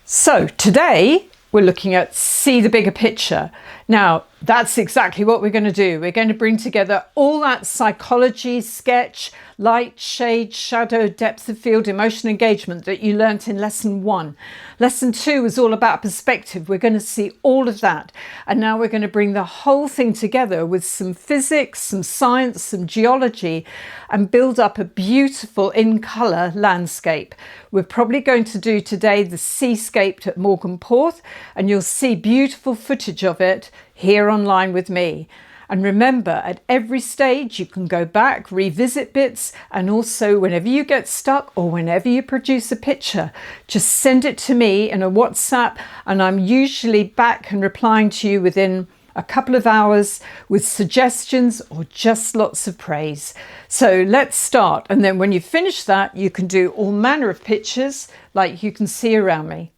So today we're looking at see the bigger picture. Now that's exactly what we're going to do. We're going to bring together all that psychology, sketch, light, shade, shadow, depth of field, emotion engagement that you learnt in lesson 1. Lesson 2 was all about perspective. We're going to see all of that. And now we're going to bring the whole thing together with some physics, some science, some geology, and build up a beautiful in colour landscape. We're probably going to do today the seascape at Morgan Porth, and you'll see beautiful footage of it here online with me. And remember, at every stage you can go back, revisit bits, and also whenever you get stuck or whenever you produce a picture, just send it to me in a WhatsApp, and I'm usually back and replying to you within a couple of hours with suggestions or just lots of praise. So let's start, and then when you finish that you can do all manner of pictures like you can see around me.